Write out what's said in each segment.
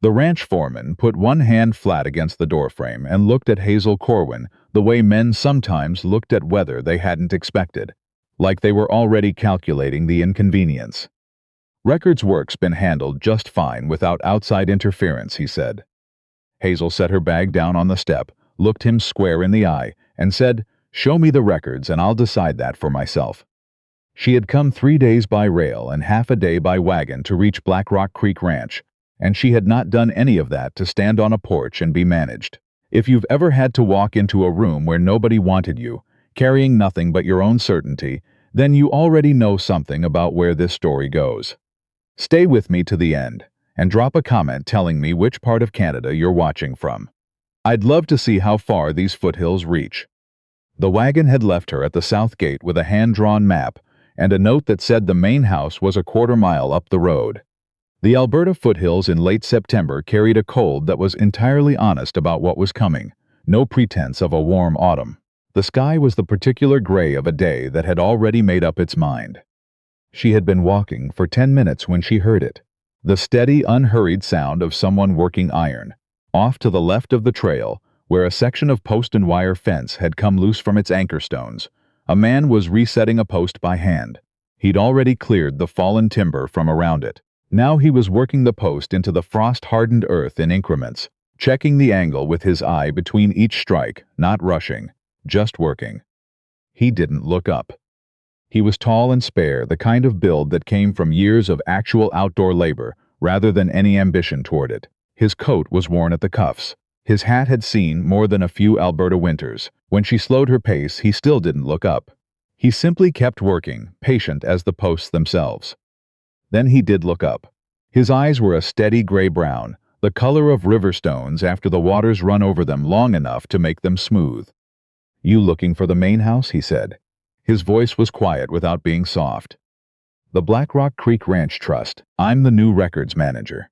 The ranch foreman put one hand flat against the doorframe and looked at Hazel Corwin the way men sometimes looked at weather they hadn't expected, like they were already calculating the inconvenience. "Records work's been handled just fine without outside interference," he said. Hazel set her bag down on the step, looked him square in the eye, and said, "Show me the records and I'll decide that for myself." She had come 3 days by rail and half a day by wagon to reach Blackrock Creek Ranch, and she had not done any of that to stand on a porch and be managed. If you've ever had to walk into a room where nobody wanted you, carrying nothing but your own certainty, then you already know something about where this story goes. Stay with me to the end, and drop a comment telling me which part of Canada you're watching from. I'd love to see how far these foothills reach. The wagon had left her at the south gate with a hand-drawn map and a note that said the main house was a quarter-mile up the road. The Alberta foothills in late September carried a cold that was entirely honest about what was coming, no pretense of a warm autumn. The sky was the particular gray of a day that had already made up its mind. She had been walking for 10 minutes when she heard it. The steady, unhurried sound of someone working iron. Off to the left of the trail, where a section of post and wire fence had come loose from its anchor stones, a man was resetting a post by hand. He'd already cleared the fallen timber from around it. Now he was working the post into the frost-hardened earth in increments, checking the angle with his eye between each strike, not rushing, just working. He didn't look up. He was tall and spare, the kind of build that came from years of actual outdoor labor rather than any ambition toward it. His coat was worn at the cuffs. His hat had seen more than a few Alberta winters. When she slowed her pace, he still didn't look up. He simply kept working, patient as the posts themselves. Then he did look up. His eyes were a steady gray-brown, the color of river stones after the waters run over them long enough to make them smooth. "You looking for the main house?" he said. His voice was quiet without being soft. "The Blackrock Creek Ranch Trust. I'm the new records manager."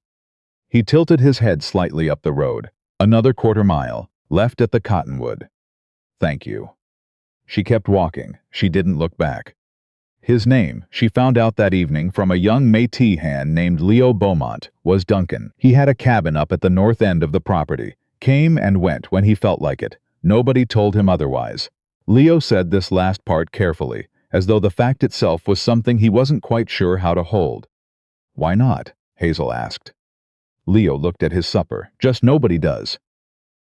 He tilted his head slightly up the road. Another quarter-mile, left at the cottonwood. "Thank you." She kept walking. She didn't look back. His name, she found out that evening from a young Métis hand named Leo Beaumont, was Duncan. He had a cabin up at the north end of the property, came and went when he felt like it. Nobody told him otherwise. Leo said this last part carefully, as though the fact itself was something he wasn't quite sure how to hold. "Why not?" Hazel asked. Leo looked at his supper. "Just nobody does."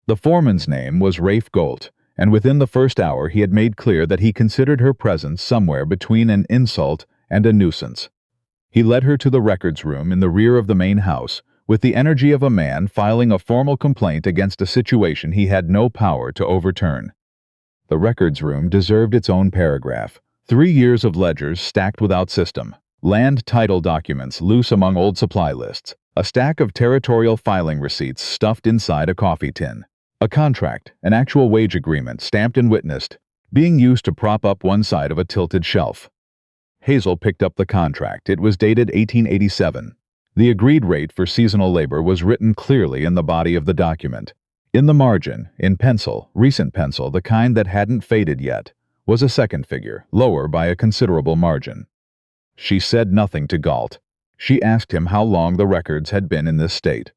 The foreman's name was Rafe Golt, and within the first hour he had made clear that he considered her presence somewhere between an insult and a nuisance. He led her to the records room in the rear of the main house, with the energy of a man filing a formal complaint against a situation he had no power to overturn. The records room deserved its own paragraph. 3 years of ledgers stacked without system, land title documents loose among old supply lists, a stack of territorial filing receipts stuffed inside a coffee tin, a contract, an actual wage agreement stamped and witnessed, being used to prop up one side of a tilted shelf. Hazel picked up the contract. It was dated 1887. The agreed rate for seasonal labor was written clearly in the body of the document. In the margin, in pencil, recent pencil, the kind that hadn't faded yet, was a second figure, lower by a considerable margin. She said nothing to Galt. She asked him how long the records had been in this state.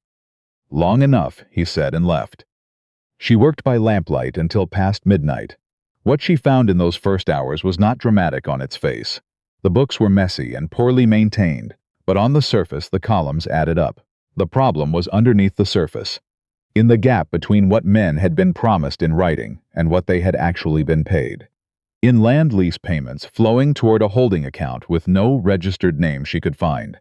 "Long enough," he said, and left. She worked by lamplight until past midnight. What she found in those first hours was not dramatic on its face. The books were messy and poorly maintained, but on the surface the columns added up. The problem was underneath the surface, in the gap between what men had been promised in writing and what they had actually been paid. In land lease payments flowing toward a holding account with no registered name she could find.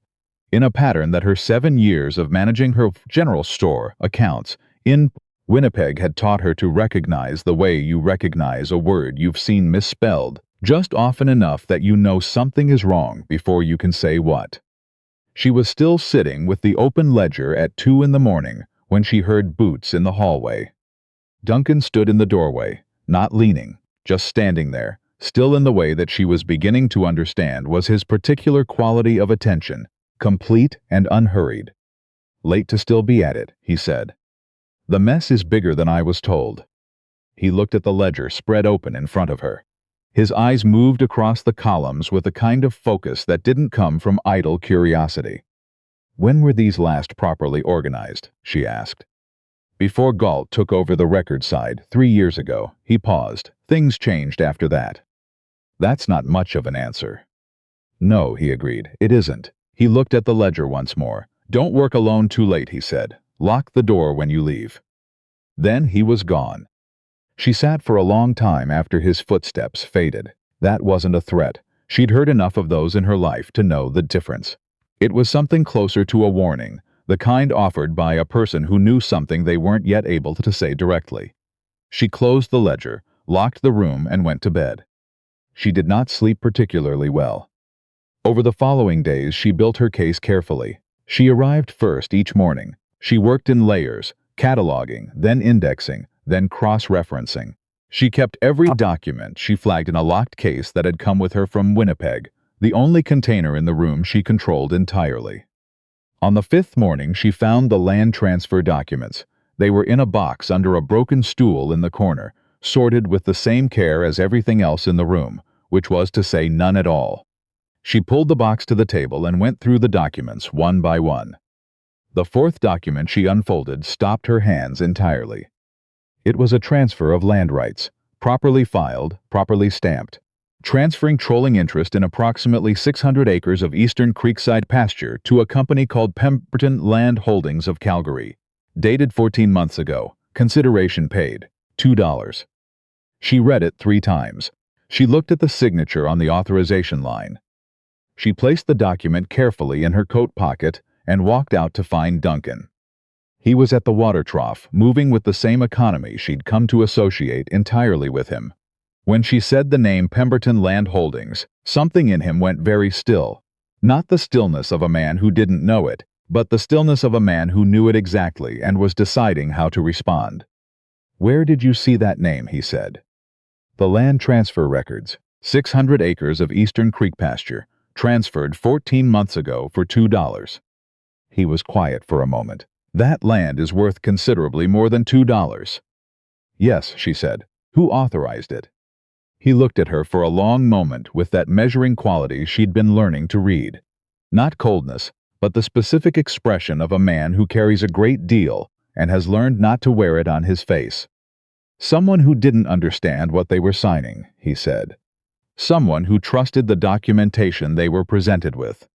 In a pattern that her 7 years of managing her general store accounts in Winnipeg had taught her to recognize the way you recognize a word you've seen misspelled, just often enough that you know something is wrong before you can say what. She was still sitting with the open ledger at 2 in the morning when she heard boots in the hallway. Duncan stood in the doorway, not leaning, just standing there, still in the way that she was beginning to understand was his particular quality of attention, complete and unhurried. "Late to still be at it," he said. "The mess is bigger than I was told." He looked at the ledger spread open in front of her. His eyes moved across the columns with a kind of focus that didn't come from idle curiosity. "When were these last properly organized?" she asked. "Before Galt took over the record side 3 years ago." He paused. "Things changed after that." "That's not much of an answer." "No," he agreed, "it isn't." He looked at the ledger once more. "Don't work alone too late," he said. "Lock the door when you leave." Then he was gone. She sat for a long time after his footsteps faded. That wasn't a threat. She'd heard enough of those in her life to know the difference. It was something closer to a warning, the kind offered by a person who knew something they weren't yet able to say directly. She closed the ledger, locked the room, and went to bed. She did not sleep particularly well. Over the following days, she built her case carefully. She arrived first each morning. She worked in layers, cataloging, then indexing, then cross-referencing. She kept every document she flagged in a locked case that had come with her from Winnipeg, the only container in the room she controlled entirely. On the fifth morning, she found the land transfer documents. They were in a box under a broken stool in the corner, sorted with the same care as everything else in the room, which was to say none at all. She pulled the box to the table and went through the documents one by one. The fourth document she unfolded stopped her hands entirely. It was a transfer of land rights, properly filed, properly stamped, transferring trolling interest in approximately 600 acres of eastern creekside pasture to a company called Pemberton Land Holdings of Calgary, dated 14 months ago, consideration paid, $2. She read it 3 times. She looked at the signature on the authorization line. She placed the document carefully in her coat pocket and walked out to find Duncan. He was at the water trough, moving with the same economy she'd come to associate entirely with him. When she said the name Pemberton Land Holdings, something in him went very still. Not the stillness of a man who didn't know it, but the stillness of a man who knew it exactly and was deciding how to respond. "Where did you see that name?" he said. "The land transfer records. 600 acres of eastern creek pasture, transferred 14 months ago for $2. He was quiet for a moment. "That land is worth considerably more than $2. "Yes," she said. "Who authorized it?" He looked at her for a long moment with that measuring quality she'd been learning to read. Not coldness, but the specific expression of a man who carries a great deal and has learned not to wear it on his face. "Someone who didn't understand what they were signing," he said. "Someone who trusted the documentation they were presented with."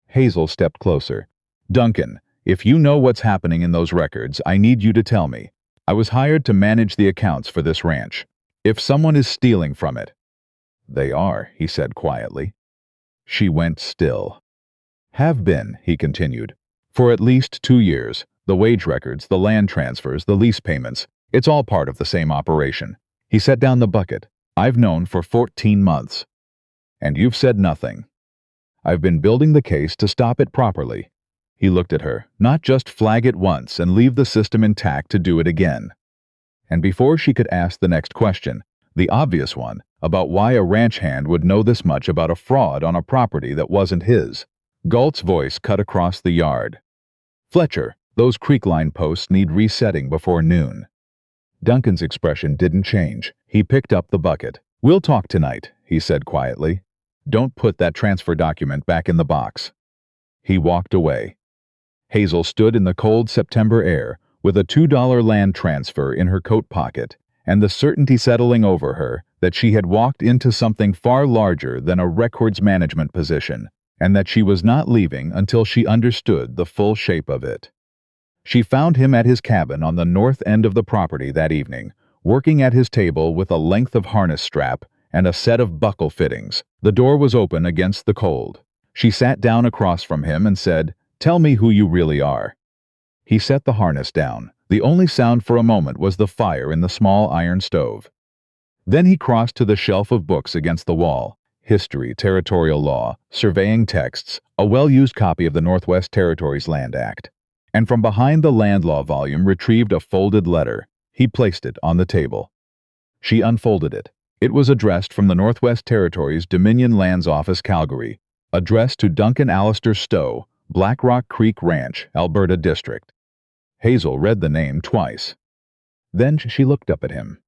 Hazel stepped closer. "Duncan, if you know what's happening in those records, I need you to tell me. I was hired to manage the accounts for this ranch. If someone is stealing from it—" "They are," he said quietly. She went still. "Have been," he continued, "for at least 2 years. The wage records, the land transfers, the lease payments, it's all part of the same operation." He set down the bucket. "I've known for 14 months. And you've said nothing. I've been building the case to stop it properly." He looked at her. "Not just flag it once and leave the system intact to do it again." And before she could ask the next question, the obvious one, about why a ranch hand would know this much about a fraud on a property that wasn't his, Galt's voice cut across the yard. "Fletcher, those creekline posts need resetting before noon." Duncan's expression didn't change. He picked up the bucket. "We'll talk tonight," he said quietly. "Don't put that transfer document back in the box." He walked away. Hazel stood in the cold September air with a $2 land transfer in her coat pocket and the certainty settling over her that she had walked into something far larger than a records management position and that she was not leaving until she understood the full shape of it. She found him at his cabin on the north end of the property that evening, working at his table with a length of harness strap and a set of buckle fittings. The door was open against the cold. She sat down across from him and said, "Tell me who you really are." He set the harness down. The only sound for a moment was the fire in the small iron stove. Then he crossed to the shelf of books against the wall. History, territorial law, surveying texts, a well-used copy of the Northwest Territories Land Act. And from behind the land law volume retrieved a folded letter. He placed it on the table. She unfolded it. It was addressed from the Northwest Territories Dominion Lands Office, Calgary, addressed to Duncan Alistair Stowe, Blackrock Creek Ranch, Alberta District. Hazel read the name twice. Then she looked up at him.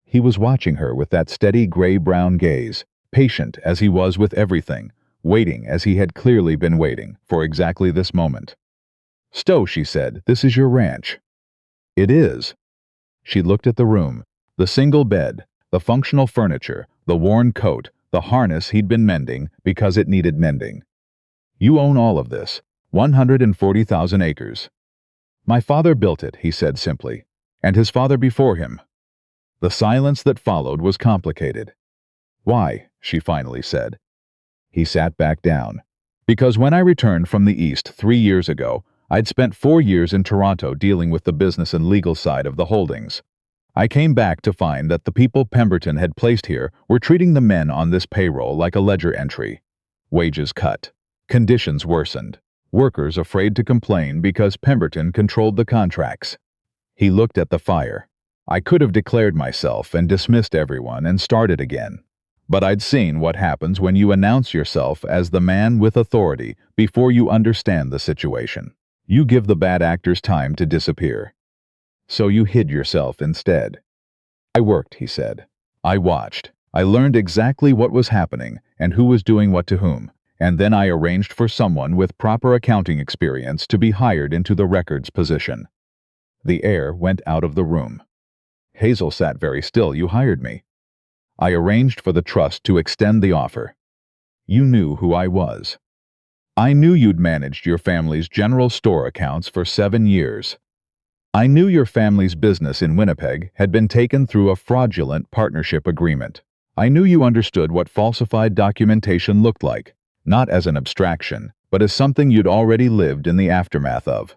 He was watching her with that steady gray-brown gaze, patient as he was with everything, waiting as he had clearly been waiting for exactly this moment. "Stowe," she said, "this is your ranch." "It is." She looked at the room, the single bed, the functional furniture, the worn coat, the harness he'd been mending because it needed mending. "You own all of this, 140,000 acres. "My father built it," he said simply, "and his father before him." The silence that followed was complicated. "Why?" she finally said. He sat back down. "Because when I returned from the East 3 years ago, I'd spent 4 years in Toronto dealing with the business and legal side of the holdings. I came back to find that the people Pemberton had placed here were treating the men on this payroll like a ledger entry. Wages cut. Conditions worsened. Workers afraid to complain because Pemberton controlled the contracts." He looked at the fire. "I could have declared myself and dismissed everyone and started again. But I'd seen what happens when you announce yourself as the man with authority before you understand the situation. You give the bad actors time to disappear. So you hid yourself instead." "I worked," he said. "I watched. I learned exactly what was happening and who was doing what to whom, and then I arranged for someone with proper accounting experience to be hired into the records position." The air went out of the room. Hazel sat very still. "You hired me." "I arranged for the trust to extend the offer." "You knew who I was." "I knew you'd managed your family's general store accounts for 7 years. I knew your family's business in Winnipeg had been taken through a fraudulent partnership agreement. I knew you understood what falsified documentation looked like, not as an abstraction, but as something you'd already lived in the aftermath of."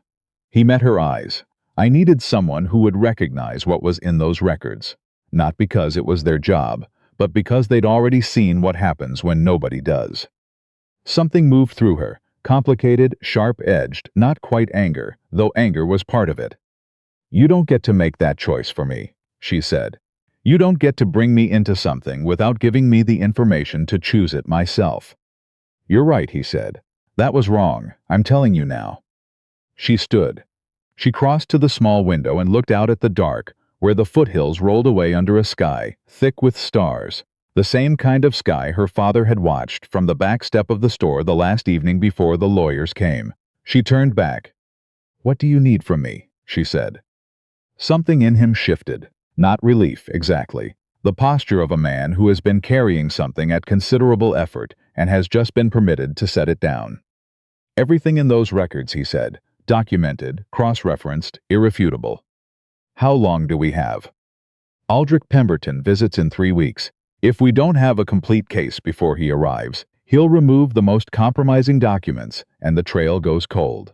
He met her eyes. "I needed someone who would recognize what was in those records, not because it was their job, but because they'd already seen what happens when nobody does." Something moved through her, complicated, sharp-edged, not quite anger, though anger was part of it. "You don't get to make that choice for me," she said. "You don't get to bring me into something without giving me the information to choose it myself." "You're right," he said. "That was wrong. I'm telling you now." She stood. She crossed to the small window and looked out at the dark, where the foothills rolled away under a sky thick with stars, the same kind of sky her father had watched from the back step of the store the last evening before the lawyers came. She turned back. "What do you need from me?" she said. Something in him shifted. Not relief, exactly. The posture of a man who has been carrying something at considerable effort and has just been permitted to set it down. "Everything in those records," he said, "documented, cross-referenced, irrefutable." "How long do we have?" "Aldrich Pemberton visits in 3 weeks. If we don't have a complete case before he arrives, he'll remove the most compromising documents, and the trail goes cold."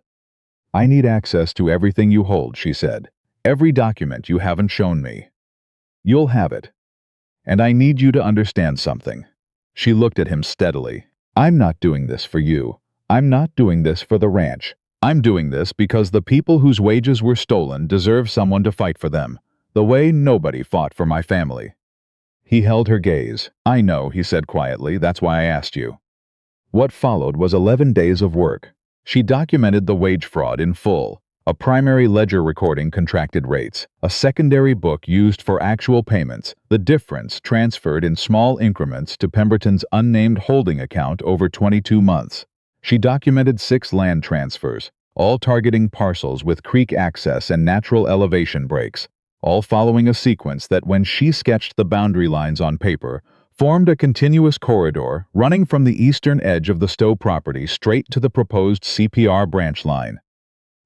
"I need access to everything you hold," she said. "Every document you haven't shown me." "You'll have it. And I need you to understand something." She looked at him steadily. "I'm not doing this for you. I'm not doing this for the ranch. I'm doing this because the people whose wages were stolen deserve someone to fight for them, the way nobody fought for my family." He held her gaze. "I know," he said quietly. "That's why I asked you." What followed was 11 days of work. She documented the wage fraud in full. A primary ledger recording contracted rates, a secondary book used for actual payments, the difference transferred in small increments to Pemberton's unnamed holding account over 22 months. She documented 6 land transfers, all targeting parcels with creek access and natural elevation breaks, all following a sequence that, when she sketched the boundary lines on paper, formed a continuous corridor running from the eastern edge of the Stowe property straight to the proposed CPR branch line.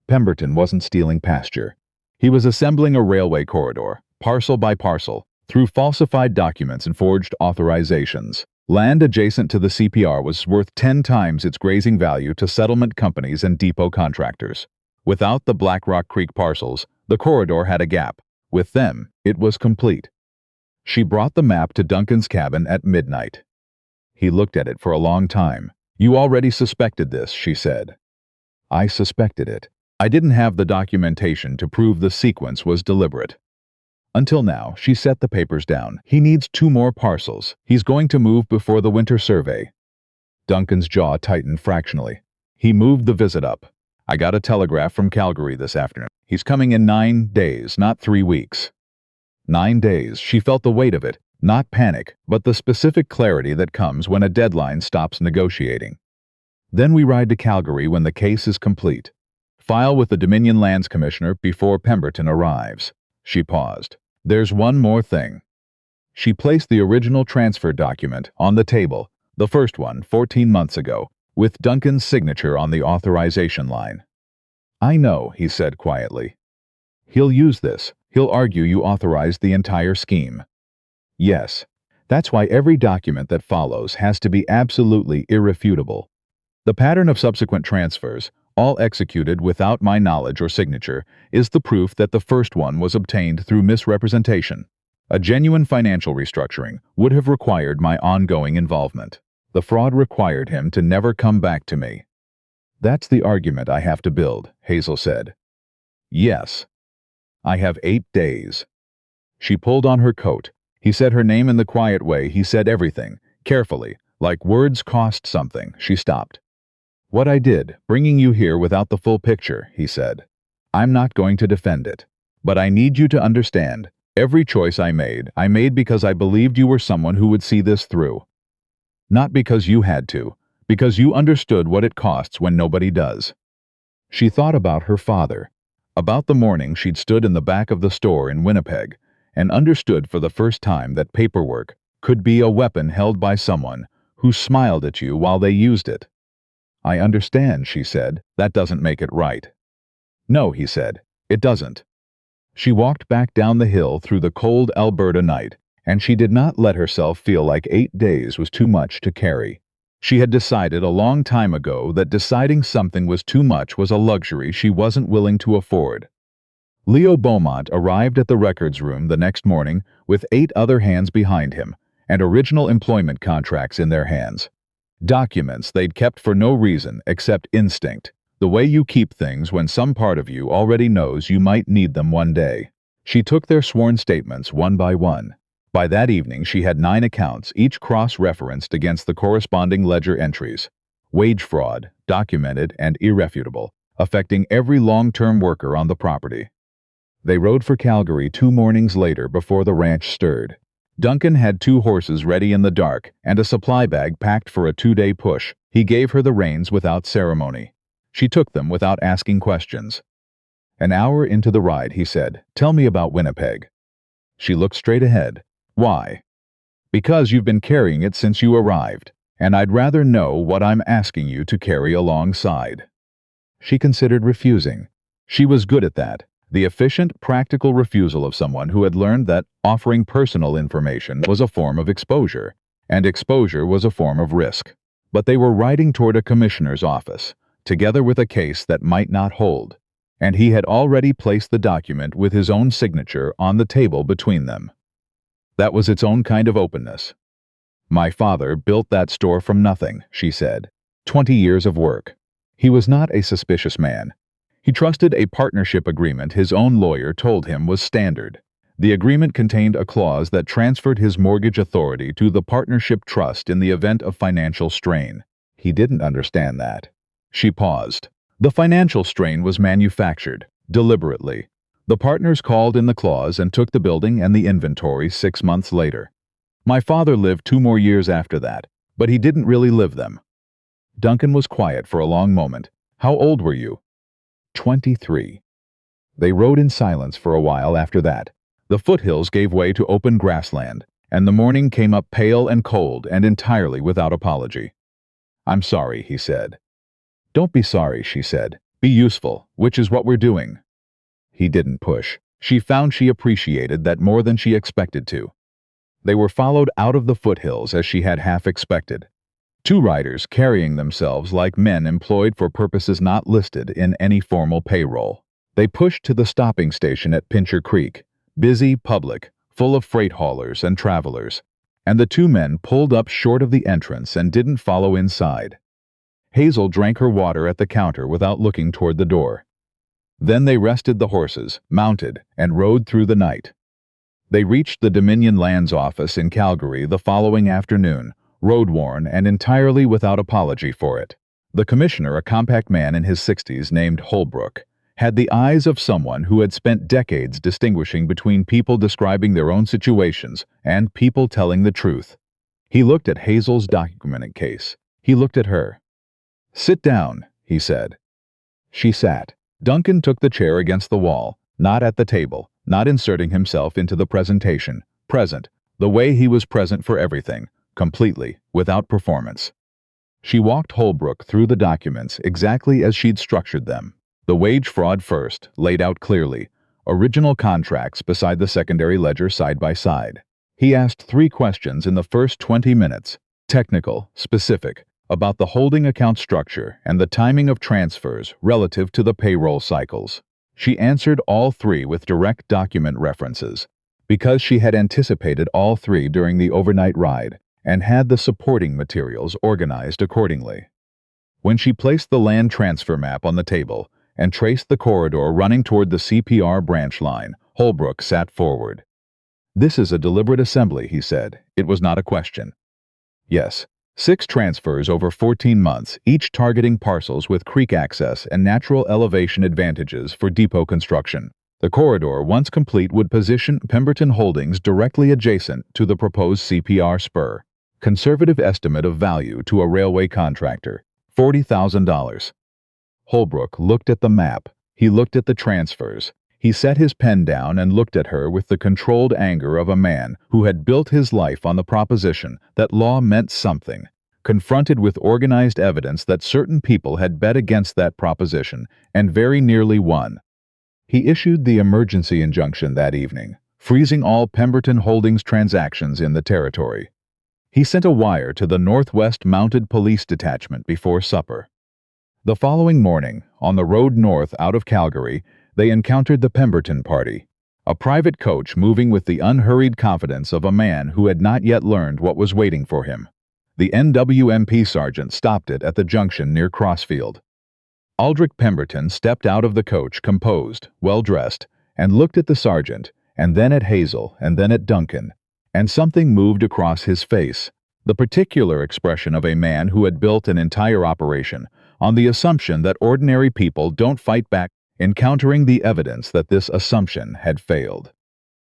Pemberton wasn't stealing pasture. He was assembling a railway corridor, parcel by parcel, through falsified documents and forged authorizations. Land adjacent to the CPR was worth 10 times its grazing value to settlement companies and depot contractors. Without the Blackrock Creek parcels, the corridor had a gap. With them, it was complete. She brought the map to Duncan's cabin at midnight. He looked at it for a long time. "You already suspected this," she said. "I suspected it. I didn't have the documentation to prove the sequence was deliberate." Until now, she set the papers down. "He needs 2 more parcels. He's going to move before the winter survey." Duncan's jaw tightened fractionally. He moved the visit up. "I got a telegraph from Calgary this afternoon. He's coming in 9 days, not 3 weeks. 9 days. She felt the weight of it. Not panic, but the specific clarity that comes when a deadline stops negotiating. Then we ride to Calgary when the case is complete. File with the Dominion Lands Commissioner before Pemberton arrives. She paused. There's one more thing. She placed the original transfer document on the table, the first one 14 months ago, with Duncan's signature on the authorization line. I know, he said quietly. He'll use this. He'll argue you authorized the entire scheme. Yes. That's why every document that follows has to be absolutely irrefutable. The pattern of subsequent transfers, all executed without my knowledge or signature, is the proof that the first one was obtained through misrepresentation. A genuine financial restructuring would have required my ongoing involvement. The fraud required him to never come back to me. That's the argument I have to build, Hazel said. Yes. I have 8 days. She pulled on her coat. He said her name in the quiet way he said everything, carefully, like words cost something. She stopped. What I did, bringing you here without the full picture, he said. I'm not going to defend it. But I need you to understand, every choice I made because I believed you were someone who would see this through. Not because you had to, because you understood what it costs when nobody does. She thought about her father, about the morning she'd stood in the back of the store in Winnipeg, and understood for the first time that paperwork could be a weapon held by someone who smiled at you while they used it. I understand, she said. That doesn't make it right. No, he said. It doesn't. She walked back down the hill through the cold Alberta night, and she did not let herself feel like 8 days was too much to carry. She had decided a long time ago that deciding something was too much was a luxury she wasn't willing to afford. Leo Beaumont arrived at the records room the next morning with 8 other hands behind him, and original employment contracts in their hands. Documents they'd kept for no reason except instinct, the way you keep things when some part of you already knows you might need them one day. She took their sworn statements one by one. By that evening she had 9 accounts, each cross-referenced against the corresponding ledger entries. Wage fraud, documented and irrefutable, affecting every long-term worker on the property. They rode for Calgary 2 mornings later before the ranch stirred. Duncan had 2 horses ready in the dark and a supply bag packed for a 2-day push. He gave her the reins without ceremony. She took them without asking questions. An hour into the ride, he said, "Tell me about Winnipeg." She looked straight ahead. Why? Because you've been carrying it since you arrived, and I'd rather know what I'm asking you to carry alongside. She considered refusing. She was good at that. The efficient, practical refusal of someone who had learned that offering personal information was a form of exposure, and exposure was a form of risk. But they were riding toward a commissioner's office, together with a case that might not hold, and he had already placed the document with his own signature on the table between them. That was its own kind of openness. My father built that store from nothing, she said. 20 years of work. He was not a suspicious man. He trusted a partnership agreement his own lawyer told him was standard. The agreement contained a clause that transferred his mortgage authority to the partnership trust in the event of financial strain. He didn't understand that. She paused. The financial strain was manufactured, deliberately. The partners called in the clause and took the building and the inventory 6 months later. My father lived 2 more years after that, but he didn't really live them. Duncan was quiet for a long moment. How old were you? 23. They rode in silence for a while after that. The foothills gave way to open grassland, and the morning came up pale and cold and entirely without apology. I'm sorry, he said. Don't be sorry, she said. Be useful, which is what we're doing. He didn't push. She found she appreciated that more than she expected to. They were followed out of the foothills as she had half expected. 2 riders carrying themselves like men employed for purposes not listed in any formal payroll. They pushed to the stopping station at Pincher Creek, busy, public, full of freight haulers and travelers, and the 2 men pulled up short of the entrance and didn't follow inside. Hazel drank her water at the counter without looking toward the door. Then they rested the horses, mounted, and rode through the night. They reached the Dominion Lands office in Calgary the following afternoon, road-worn and entirely without apology for it. The commissioner, a compact man in his 60s named Holbrook, had the eyes of someone who had spent decades distinguishing between people describing their own situations and people telling the truth. He looked at Hazel's documented case. He looked at her. "Sit down," he said. She sat. Duncan took the chair against the wall, not at the table, not inserting himself into the presentation. Present, the way he was present for everything, completely, without performance. She walked Holbrook through the documents exactly as she'd structured them. The wage fraud first, laid out clearly. Original contracts beside the secondary ledger side by side. He asked 3 questions in the first 20 minutes. Technical, specific, about the holding account structure and the timing of transfers relative to the payroll cycles. She answered all 3 with direct document references, because she had anticipated all 3 during the overnight ride and had the supporting materials organized accordingly. When she placed the land transfer map on the table and traced the corridor running toward the CPR branch line, Holbrook sat forward. "This is a deliberate assembly," he said. It was not a question. "Yes. 6 transfers over 14 months, each targeting parcels with creek access and natural elevation advantages for depot construction. The corridor, once complete, would position Pemberton Holdings directly adjacent to the proposed CPR spur. Conservative estimate of value to a railway contractor, $40,000. Holbrook looked at the map. He looked at the transfers. He set his pen down and looked at her with the controlled anger of a man who had built his life on the proposition that law meant something, confronted with organized evidence that certain people had bet against that proposition and very nearly won. He issued the emergency injunction that evening, freezing all Pemberton Holdings transactions in the territory. He sent a wire to the Northwest Mounted Police Detachment before supper. The following morning, on the road north out of Calgary, they encountered the Pemberton party, a private coach moving with the unhurried confidence of a man who had not yet learned what was waiting for him. The NWMP sergeant stopped it at the junction near Crossfield. Aldrich Pemberton stepped out of the coach composed, well-dressed, and looked at the sergeant, and then at Hazel, and then at Duncan, and something moved across his face, the particular expression of a man who had built an entire operation on the assumption that ordinary people don't fight back, encountering the evidence that this assumption had failed.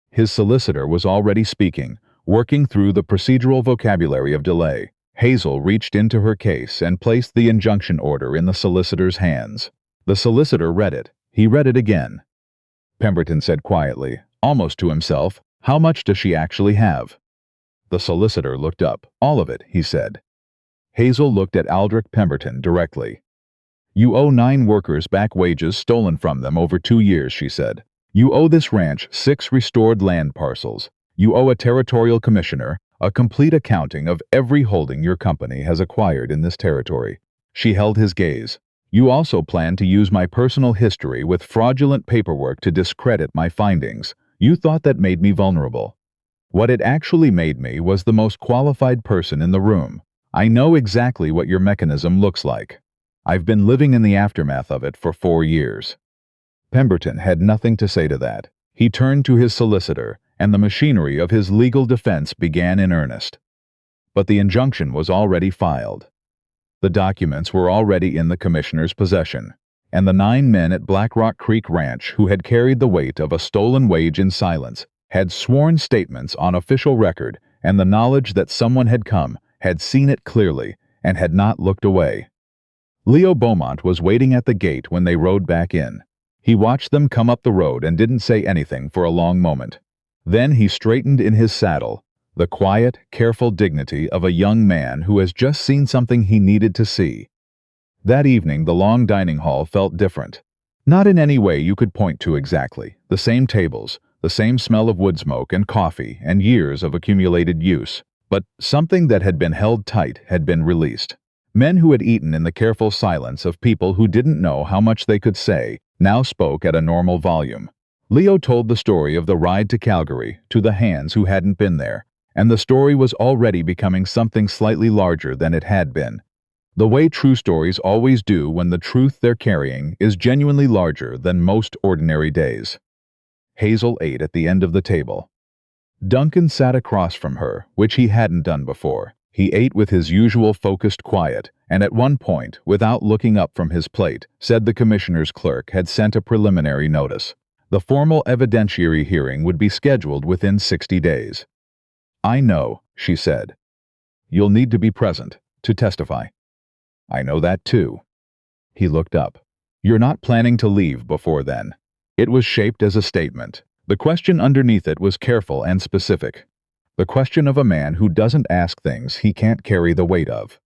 His solicitor was already speaking, working through the procedural vocabulary of delay. Hazel reached into her case and placed the injunction order in the solicitor's hands. The solicitor read it. He read it again. Pemberton said quietly, almost to himself, "How much does she actually have?" The solicitor looked up. "All of it," he said. Hazel looked at Aldrich Pemberton directly. "You owe 9 workers back wages stolen from them over 2 years," she said. "You owe this ranch 6 restored land parcels. You owe a territorial commissioner a complete accounting of every holding your company has acquired in this territory." She held his gaze. "You also plan to use my personal history with fraudulent paperwork to discredit my findings. You thought that made me vulnerable. What it actually made me was the most qualified person in the room. I know exactly what your mechanism looks like. I've been living in the aftermath of it for 4 years." Pemberton had nothing to say to that. He turned to his solicitor, and the machinery of his legal defense began in earnest. But the injunction was already filed. The documents were already in the commissioner's possession, and the 9 men at Blackrock Creek Ranch who had carried the weight of a stolen wage in silence had sworn statements on official record and the knowledge that someone had come, had seen it clearly, and had not looked away. Leo Beaumont was waiting at the gate when they rode back in. He watched them come up the road and didn't say anything for a long moment. Then he straightened in his saddle, the quiet, careful dignity of a young man who has just seen something he needed to see. That evening the long dining hall felt different. Not in any way you could point to exactly. The same tables, the same smell of wood smoke and coffee and years of accumulated use. But something that had been held tight had been released. Men who had eaten in the careful silence of people who didn't know how much they could say now spoke at a normal volume. Leo told the story of the ride to Calgary to the hands who hadn't been there, and the story was already becoming something slightly larger than it had been. The way true stories always do when the truth they're carrying is genuinely larger than most ordinary days. Hazel ate at the end of the table. Duncan sat across from her, which he hadn't done before. He ate with his usual focused quiet, and at one point, without looking up from his plate, said the commissioner's clerk had sent a preliminary notice. The formal evidentiary hearing would be scheduled within 60 days. "I know," she said. "You'll need to be present to testify." "I know that too." He looked up. "You're not planning to leave before then." It was shaped as a statement. The question underneath it was careful and specific. The question of a man who doesn't ask things he can't carry the weight of.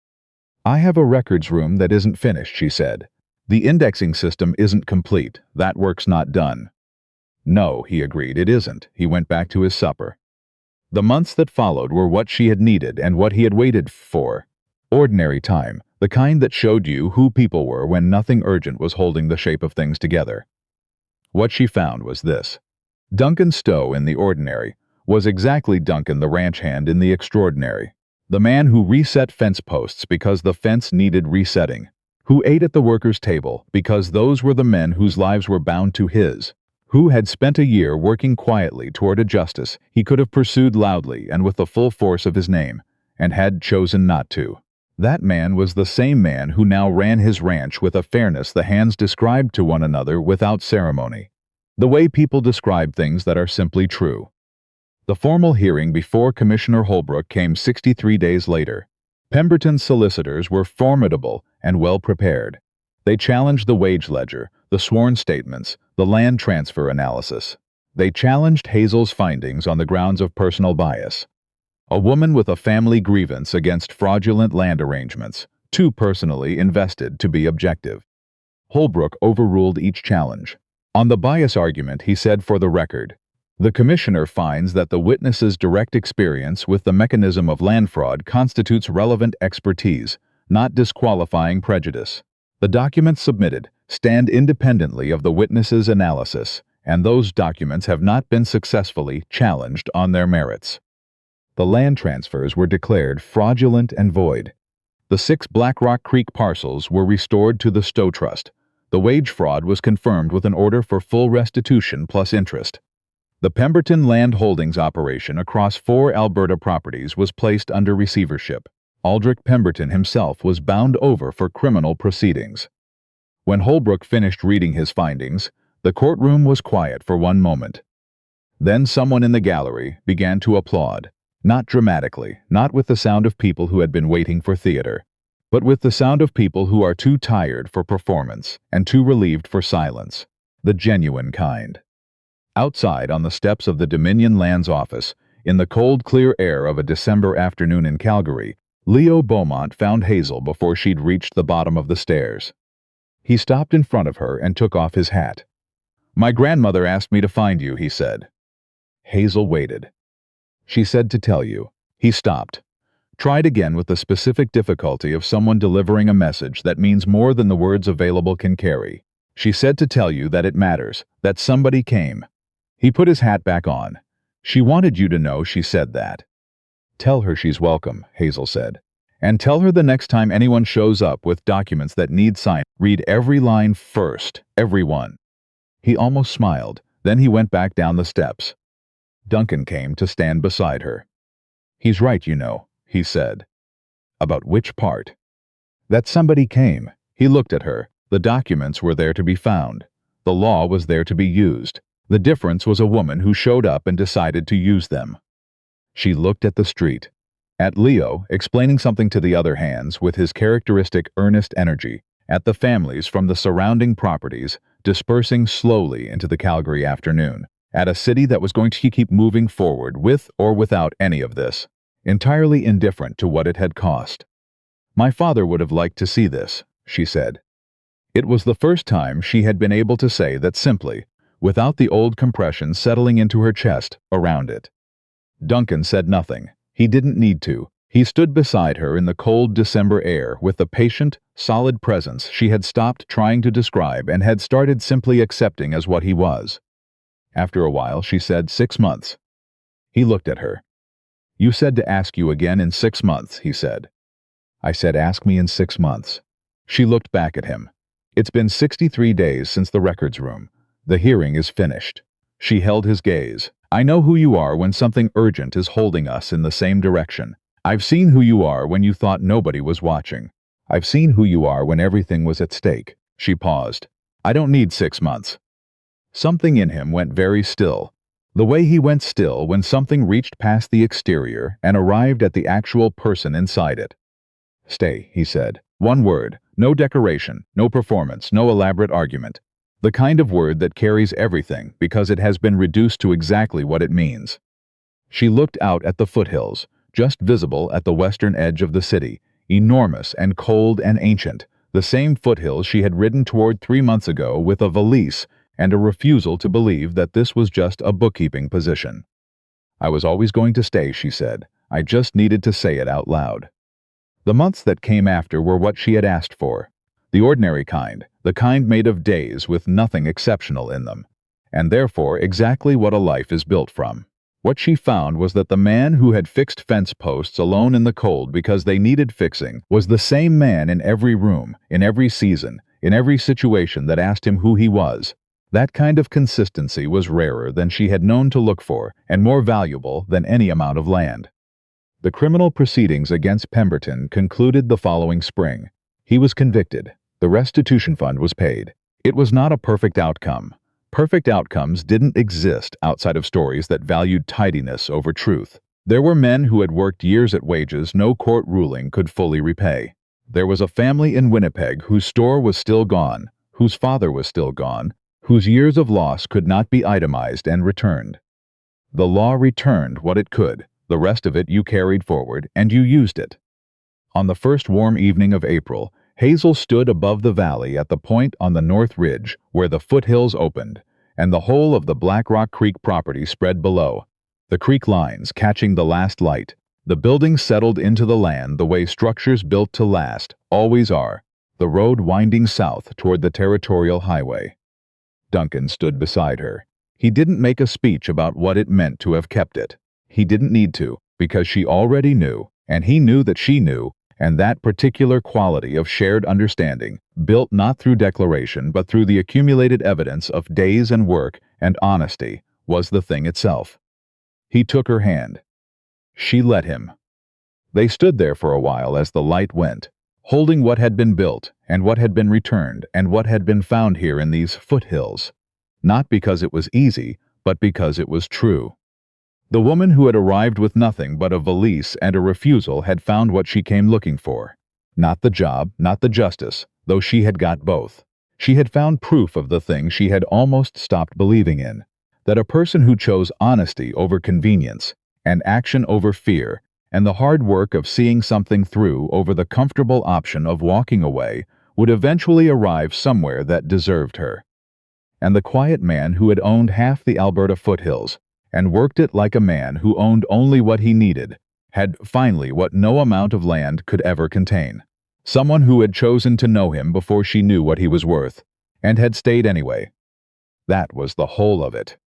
"I have a records room that isn't finished," she said. "The indexing system isn't complete. That work's not done." "No," he agreed, "it isn't." He went back to his supper. The months that followed were what she had needed and what he had waited for. Ordinary time, the kind that showed you who people were when nothing urgent was holding the shape of things together. What she found was this. Duncan Stowe in the ordinary was exactly Duncan the ranch hand in the extraordinary. The man who reset fence posts because the fence needed resetting. Who ate at the workers' table because those were the men whose lives were bound to his. Who had spent a year working quietly toward a justice he could have pursued loudly and with the full force of his name, and had chosen not to. That man was the same man who now ran his ranch with a fairness the hands described to one another without ceremony. The way people describe things that are simply true. The formal hearing before Commissioner Holbrook came 63 days later. Pemberton's solicitors were formidable and well prepared. They challenged the wage ledger, the sworn statements, the land transfer analysis. They challenged Hazel's findings on the grounds of personal bias. A woman with a family grievance against fraudulent land arrangements, too personally invested to be objective. Holbrook overruled each challenge. On the bias argument, he said for the record, "The Commissioner finds that the witness's direct experience with the mechanism of land fraud constitutes relevant expertise, not disqualifying prejudice. The documents submitted stand independently of the witness's analysis, and those documents have not been successfully challenged on their merits." The land transfers were declared fraudulent and void. The 6 Blackrock Creek parcels were restored to the Stowe Trust. The wage fraud was confirmed with an order for full restitution plus interest. The Pemberton Land Holdings operation across 4 Alberta properties was placed under receivership. Aldrich Pemberton himself was bound over for criminal proceedings. When Holbrook finished reading his findings, the courtroom was quiet for one moment. Then someone in the gallery began to applaud, not dramatically, not with the sound of people who had been waiting for theater, but with the sound of people who are too tired for performance and too relieved for silence, the genuine kind. Outside on the steps of the Dominion Lands office, in the cold, clear air of a December afternoon in Calgary, Leo Beaumont found Hazel before she'd reached the bottom of the stairs. He stopped in front of her and took off his hat. "My grandmother asked me to find you," he said. Hazel waited. "She said to tell you." He stopped. Tried again with the specific difficulty of someone delivering a message that means more than the words available can carry. "She said to tell you that it matters, that somebody came." He put his hat back on. "She wanted you to know she said that." "Tell her she's welcome," Hazel said. "And tell her the next time anyone shows up with documents that need signed, read every line first, every one." He almost smiled, then he went back down the steps. Duncan came to stand beside her. "He's right, you know," he said. "About which part?" "That somebody came." He looked at her. The documents were there to be found. The law was there to be used. The difference was a woman who showed up and decided to use them. She looked at the street. At Leo, explaining something to the other hands with his characteristic earnest energy. At the families from the surrounding properties, dispersing slowly into the Calgary afternoon. At a city that was going to keep moving forward with or without any of this. Entirely indifferent to what it had cost. "My father would have liked to see this," she said. It was the first time she had been able to say that simply, without the old compression settling into her chest around it. Duncan said nothing. He didn't need to. He stood beside her in the cold December air with the patient, solid presence she had stopped trying to describe and had started simply accepting as what he was. After a while, she said, 6 months. He looked at her. "You said to ask you again in 6 months," he said. "I said ask me in 6 months. She looked back at him. "It's been 63 days since the records room. The hearing is finished." She held his gaze. "I know who you are when something urgent is holding us in the same direction. I've seen who you are when you thought nobody was watching. I've seen who you are when everything was at stake. She paused. I don't need 6 months. Something in him went very still. The way he went still when something reached past the exterior and arrived at the actual person inside it. Stay, he said. One word, no decoration, no performance, no elaborate argument. The kind of word that carries everything because it has been reduced to exactly what it means. She looked out at the foothills, just visible at the western edge of the city, enormous and cold and ancient, the same foothills she had ridden toward 3 months ago with a valise and a refusal to believe that this was just a bookkeeping position. I was always going to stay, she said. I just needed to say it out loud. The months that came after were what she had asked for. The ordinary kind, the kind made of days with nothing exceptional in them, and therefore exactly what a life is built from. What she found was that the man who had fixed fence posts alone in the cold because they needed fixing was the same man in every room, in every season, in every situation that asked him who he was. That kind of consistency was rarer than she had known to look for and more valuable than any amount of land. The criminal proceedings against Pemberton concluded the following spring. He was convicted. The restitution fund was paid. It was not a perfect outcome. Perfect outcomes didn't exist outside of stories that valued tidiness over truth. There were men who had worked years at wages no court ruling could fully repay. There was a family in Winnipeg whose store was still gone, whose father was still gone, whose years of loss could not be itemized and returned. The law returned what it could. The rest of it you carried forward, and you used it. On the first warm evening of April, Hazel stood above the valley at the point on the north ridge where the foothills opened, and the whole of the Blackrock Creek property spread below. The creek lines catching the last light, the buildings settled into the land the way structures built to last always are, the road winding south toward the territorial highway. Duncan stood beside her. He didn't make a speech about what it meant to have kept it. He didn't need to, because she already knew, and he knew that she knew, and that particular quality of shared understanding, built not through declaration but through the accumulated evidence of days and work and honesty, was the thing itself. He took her hand. She let him. They stood there for a while as the light went, holding what had been built and what had been returned and what had been found here in these foothills, not because it was easy, but because it was true. The woman who had arrived with nothing but a valise and a refusal had found what she came looking for. Not the job, not the justice, though she had got both. She had found proof of the thing she had almost stopped believing in, that a person who chose honesty over convenience, and action over fear, and the hard work of seeing something through over the comfortable option of walking away, would eventually arrive somewhere that deserved her. And the quiet man who had owned half the Alberta foothills, and worked it like a man who owned only what he needed, had finally what no amount of land could ever contain. Someone who had chosen to know him before she knew what he was worth, and had stayed anyway. That was the whole of it.